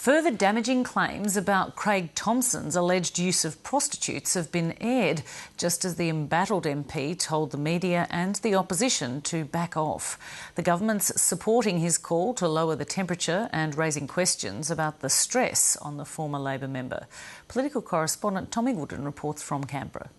Further damaging claims about Craig Thomson's alleged use of prostitutes have been aired, just as the embattled MP told the media and the opposition to back off. The government's supporting his call to lower the temperature and raising questions about the stress on the former Labor member. Political correspondent Tom Eggleton reports from Canberra.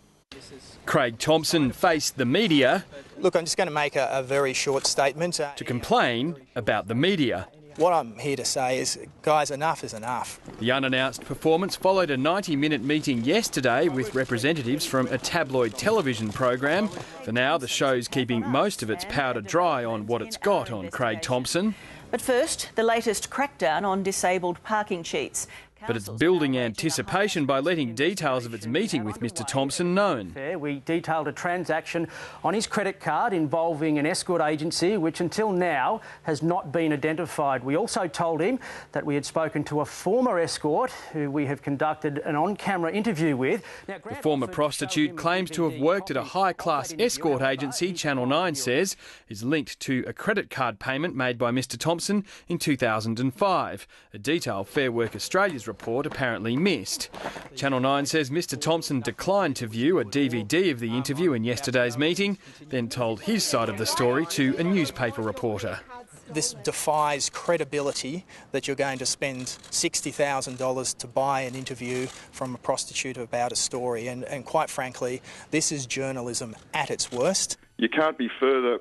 Craig Thomson faced the media. Look, I'm just going to make a very short statement. To complain about the media. What I'm here to say is, guys, enough is enough. The unannounced performance followed a 90-minute meeting yesterday with representatives from a tabloid television program. For now, the show's keeping most of its powder dry on what it's got on Craig Thomson. But first, the latest crackdown on disabled parking cheats. But it's building anticipation by letting details of its meeting with Mr Thomson known. We detailed a transaction on his credit card involving an escort agency which until now has not been identified. We also told him that we had spoken to a former escort who we have conducted an on-camera interview with. The former prostitute claims to have worked at a high-class escort agency, Channel 9 says, is linked to a credit card payment made by Mr Thomson in 2005, a detail Fair Work Australia's report apparently missed. Channel 9 says Mr Thomson declined to view a DVD of the interview in yesterday's meeting, then told his side of the story to a newspaper reporter. This defies credibility that you're going to spend $60,000 to buy an interview from a prostitute about a story, and quite frankly, this is journalism at its worst. You can't be further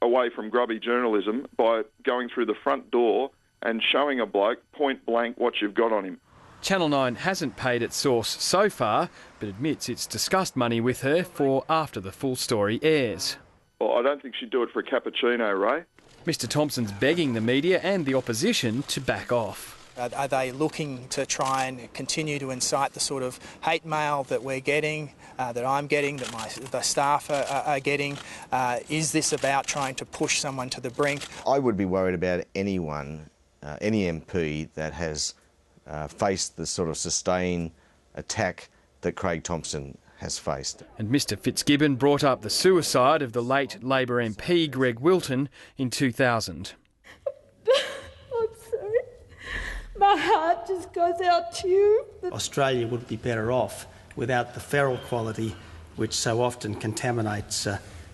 away from grubby journalism by going through the front door and showing a bloke point blank what you've got on him. Channel 9 hasn't paid its source so far, but admits it's discussed money with her for after the full story airs. Well, I don't think she'd do it for a cappuccino, Ray. Mr Thomson's begging the media and the opposition to back off. Are they looking to try and continue to incite the sort of hate mail that we're getting, that I'm getting, that the staff are getting? Is this about trying to push someone to the brink? I would be worried about anyone, any MP that has faced the sort of sustained attack that Craig Thomson has faced. And Mr Fitzgibbon brought up the suicide of the late Labor MP Greg Wilton in 2000. I'm sorry. My heart just goes out to you. Australia would be better off without the feral quality which so often contaminates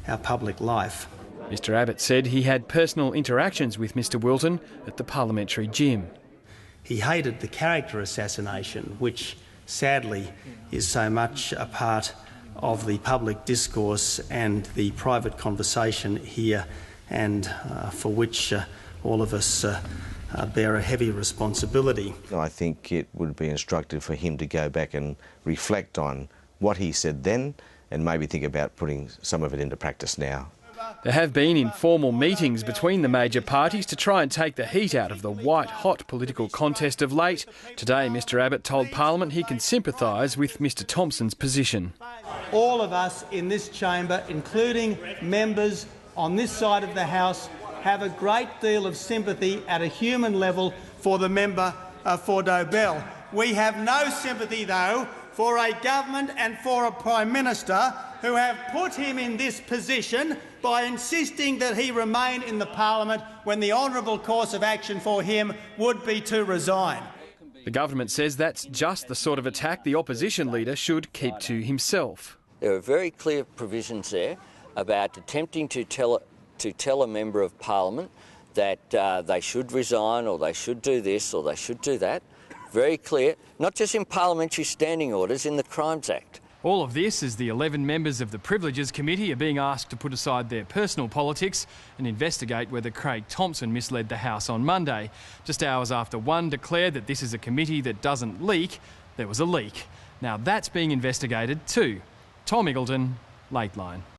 our public life. Mr Abbott said he had personal interactions with Mr Wilton at the parliamentary gym. He hated the character assassination, which sadly is so much a part of the public discourse and the private conversation here, and for which all of us bear a heavy responsibility. I think it would be instructive for him to go back and reflect on what he said then and maybe think about putting some of it into practice now. There have been informal meetings between the major parties to try and take the heat out of the white-hot political contest of late. Today, Mr Abbott told Parliament he can sympathise with Mr Thomson's position. All of us in this chamber, including members on this side of the House, have a great deal of sympathy at a human level for the member for Dobell. We have no sympathy, though, for a government and for a Prime Minister who have put him in this position by insisting that he remain in the Parliament when the honourable course of action for him would be to resign. The government says that's just the sort of attack the opposition leader should keep to himself. There are very clear provisions there about attempting to tell a member of Parliament that they should resign, or they should do this, or they should do that. Very clear, not just in parliamentary standing orders, in the Crimes Act. All of this as the 11 members of the Privileges Committee are being asked to put aside their personal politics and investigate whether Craig Thomson misled the House on Monday. Just hours after one declared that this is a committee that doesn't leak, there was a leak. Now that's being investigated too. Tom Eggleton, Lateline.